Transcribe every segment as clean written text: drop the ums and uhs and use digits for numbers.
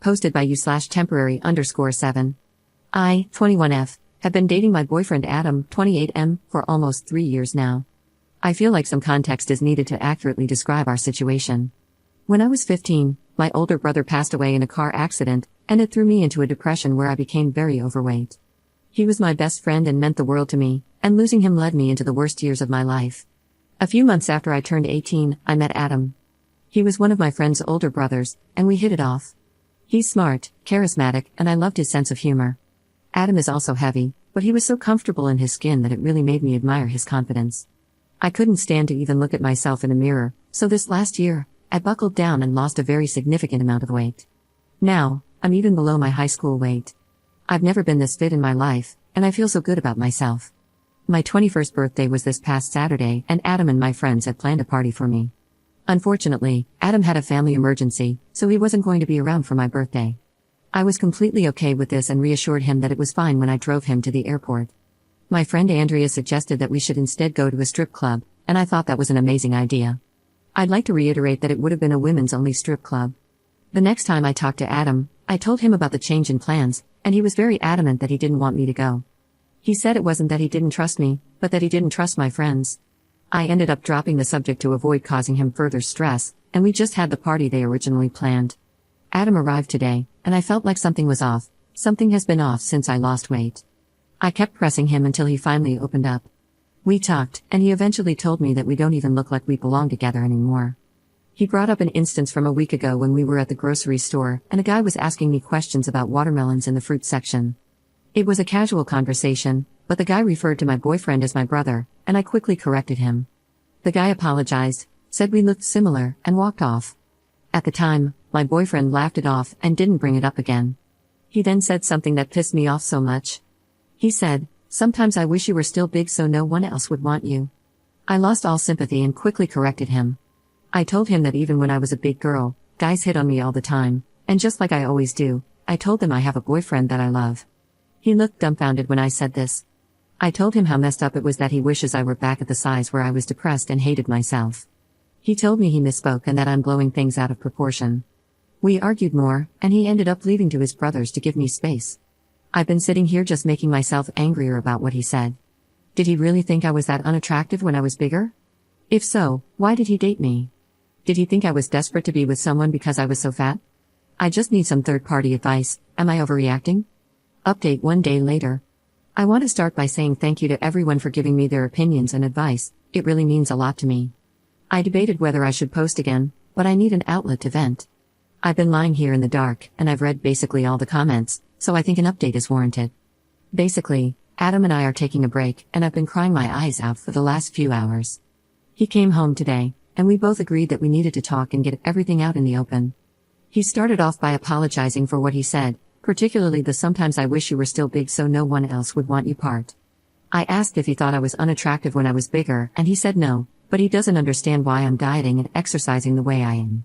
Posted by you/temporary_7. I, 21F, have been dating my boyfriend Adam, 28M, for almost 3 years now. I feel like some context is needed to accurately describe our situation. When I was 15, my older brother passed away in a car accident, and it threw me into a depression where I became very overweight. He was my best friend and meant the world to me, and losing him led me into the worst years of my life. A few months after I turned 18, I met Adam. He was one of my friend's older brothers, and we hit it off. He's smart, charismatic, and I loved his sense of humor. Adam is also heavy, but he was so comfortable in his skin that it really made me admire his confidence. I couldn't stand to even look at myself in a mirror, so this last year, I buckled down and lost a very significant amount of weight. Now, I'm even below my high school weight. I've never been this fit in my life, and I feel so good about myself. My 21st birthday was this past Saturday, and Adam and my friends had planned a party for me. Unfortunately, Adam had a family emergency, so he wasn't going to be around for my birthday. I was completely okay with this and reassured him that it was fine when I drove him to the airport. My friend Andrea suggested that we should instead go to a strip club, and I thought that was an amazing idea. I'd like to reiterate that it would have been a women's-only strip club. The next time I talked to Adam, I told him about the change in plans, and he was very adamant that he didn't want me to go. He said it wasn't that he didn't trust me, but that he didn't trust my friends. I ended up dropping the subject to avoid causing him further stress, and we just had the party they originally planned. Adam arrived today, and I felt like something was off. Something has been off since I lost weight. I kept pressing him until he finally opened up. We talked, and he eventually told me that we don't even look like we belong together anymore. He brought up an instance from a week ago when we were at the grocery store, and a guy was asking me questions about watermelons in the fruit section. It was a casual conversation, but the guy referred to my boyfriend as my brother, and I quickly corrected him. The guy apologized, said we looked similar, and walked off. At the time, my boyfriend laughed it off and didn't bring it up again. He then said something that pissed me off so much. He said, "Sometimes I wish you were still big so no one else would want you." I lost all sympathy and quickly corrected him. I told him that even when I was a big girl, guys hit on me all the time, and just like I always do, I told them I have a boyfriend that I love. He looked dumbfounded when I said this. I told him how messed up it was that he wishes I were back at the size where I was depressed and hated myself. He told me he misspoke and that I'm blowing things out of proportion. We argued more, and he ended up leaving to his brothers to give me space. I've been sitting here just making myself angrier about what he said. Did he really think I was that unattractive when I was bigger? If so, why did he date me? Did he think I was desperate to be with someone because I was so fat? I just need some third-party advice. Am I overreacting? Update 1 day later. I want to start by saying thank you to everyone for giving me their opinions and advice. It really means a lot to me. I debated whether I should post again, but I need an outlet to vent. I've been lying here in the dark, and I've read basically all the comments, so I think an update is warranted. Basically, Adam and I are taking a break, and I've been crying my eyes out for the last few hours. He came home today, and we both agreed that we needed to talk and get everything out in the open. He started off by apologizing for what he said, particularly the "sometimes I wish you were still big so no one else would want you" part. I asked if he thought I was unattractive when I was bigger, and he said no, but he doesn't understand why I'm dieting and exercising the way I am.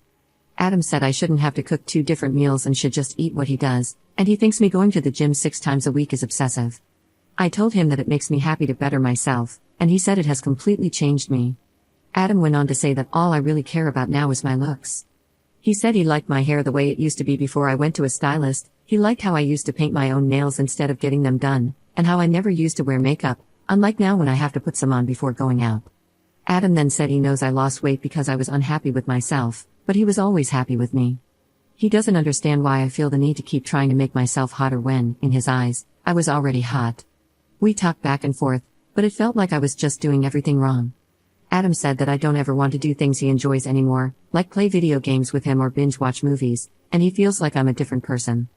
Adam said I shouldn't have to cook 2 different meals and should just eat what he does, and he thinks me going to the gym 6 times a week is obsessive. I told him that it makes me happy to better myself, and he said it has completely changed me. Adam went on to say that all I really care about now is my looks. He said he liked my hair the way it used to be before I went to a stylist. He liked how I used to paint my own nails instead of getting them done, and how I never used to wear makeup, unlike now when I have to put some on before going out. Adam then said he knows I lost weight because I was unhappy with myself, but he was always happy with me. He doesn't understand why I feel the need to keep trying to make myself hotter when, in his eyes, I was already hot. We talked back and forth, but it felt like I was just doing everything wrong. Adam said that I don't ever want to do things he enjoys anymore, like play video games with him or binge watch movies, and he feels like I'm a different person.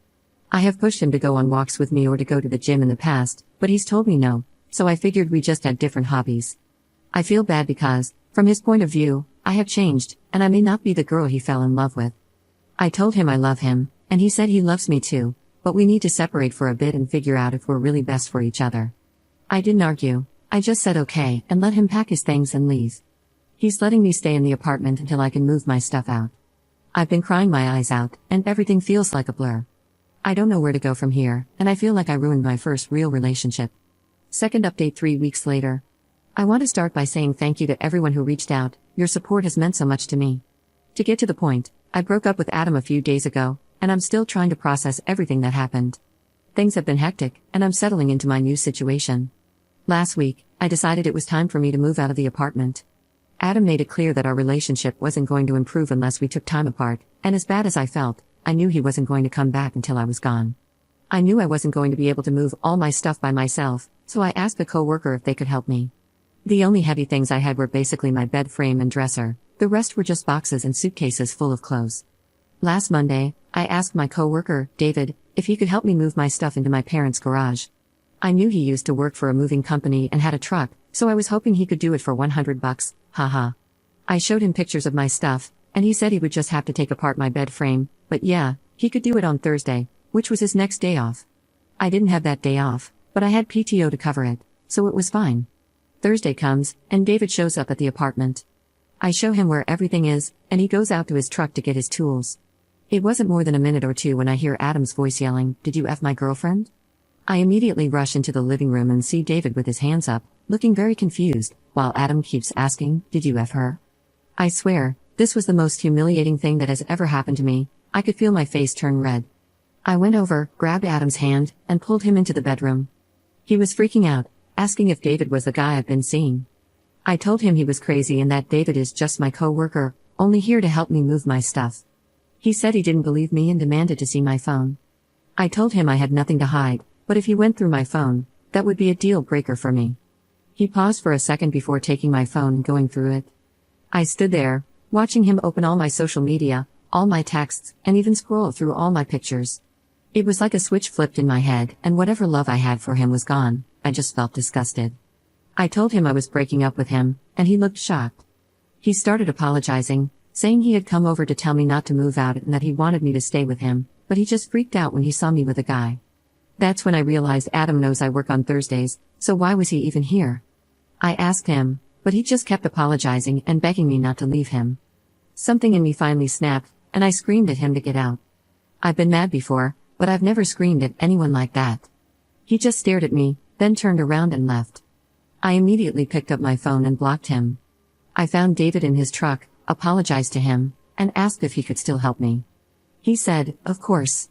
I have pushed him to go on walks with me or to go to the gym in the past, but he's told me no, so I figured we just had different hobbies. I feel bad because, from his point of view, I have changed, and I may not be the girl he fell in love with. I told him I love him, and he said he loves me too, but we need to separate for a bit and figure out if we're really best for each other. I didn't argue, I just said okay and let him pack his things and leave. He's letting me stay in the apartment until I can move my stuff out. I've been crying my eyes out, and everything feels like a blur. I don't know where to go from here, and I feel like I ruined my first real relationship. Second update 3 weeks later. I want to start by saying thank you to everyone who reached out. Your support has meant so much to me. To get to the point, I broke up with Adam a few days ago, and I'm still trying to process everything that happened. Things have been hectic, and I'm settling into my new situation. Last week, I decided it was time for me to move out of the apartment. Adam made it clear that our relationship wasn't going to improve unless we took time apart, and as bad as I felt, I knew he wasn't going to come back until I was gone. I knew I wasn't going to be able to move all my stuff by myself, so I asked a coworker if they could help me. The only heavy things I had were basically my bed frame and dresser, the rest were just boxes and suitcases full of clothes. Last Monday, I asked my coworker, David, if he could help me move my stuff into my parents' garage. I knew he used to work for a moving company and had a truck, so I was hoping he could do it for $100, haha. I showed him pictures of my stuff, and he said he would just have to take apart my bed frame, but yeah, he could do it on Thursday, which was his next day off. I didn't have that day off, but I had PTO to cover it, so it was fine. Thursday comes, and David shows up at the apartment. I show him where everything is, and he goes out to his truck to get his tools. It wasn't more than a minute or two when I hear Adam's voice yelling, "Did you F my girlfriend?" I immediately rush into the living room and see David with his hands up, looking very confused, while Adam keeps asking, "Did you F her?" I swear, this was the most humiliating thing that has ever happened to me. I could feel my face turn red. I went over, grabbed Adam's hand, and pulled him into the bedroom. He was freaking out, asking if David was the guy I've been seeing. I told him he was crazy and that David is just my coworker, only here to help me move my stuff. He said he didn't believe me and demanded to see my phone. I told him I had nothing to hide, but if he went through my phone, that would be a deal breaker for me. He paused for a second before taking my phone and going through it. I stood there, watching him open all my social media, all my texts, and even scroll through all my pictures. It was like a switch flipped in my head, and whatever love I had for him was gone. I just felt disgusted. I told him I was breaking up with him, and he looked shocked. He started apologizing, saying he had come over to tell me not to move out and that he wanted me to stay with him, but he just freaked out when he saw me with a guy. That's when I realized Adam knows I work on Thursdays, so why was he even here? I asked him, but he just kept apologizing and begging me not to leave him. Something in me finally snapped, and I screamed at him to get out. I've been mad before, but I've never screamed at anyone like that. He just stared at me, then turned around and left. I immediately picked up my phone and blocked him. I found David in his truck, apologized to him, and asked if he could still help me. He said, of course.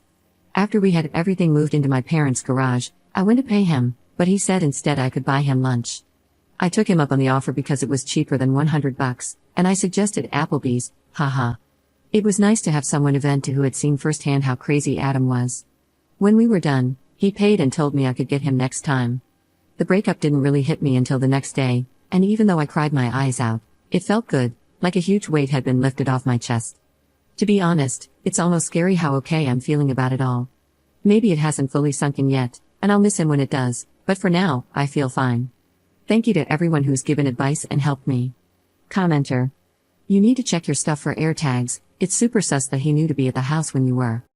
After we had everything moved into my parents' garage, I went to pay him, but he said instead I could buy him lunch. I took him up on the offer because it was cheaper than $100, and I suggested Applebee's, haha. It was nice to have someone to vent to who had seen firsthand how crazy Adam was. When we were done, he paid and told me I could get him next time. The breakup didn't really hit me until the next day, and even though I cried my eyes out, it felt good, like a huge weight had been lifted off my chest. To be honest, it's almost scary how okay I'm feeling about it all. Maybe it hasn't fully sunk in yet, and I'll miss him when it does, but for now, I feel fine. Thank you to everyone who's given advice and helped me. Commenter. You need to check your stuff for AirTags. It's super sus that he knew to be at the house when you were.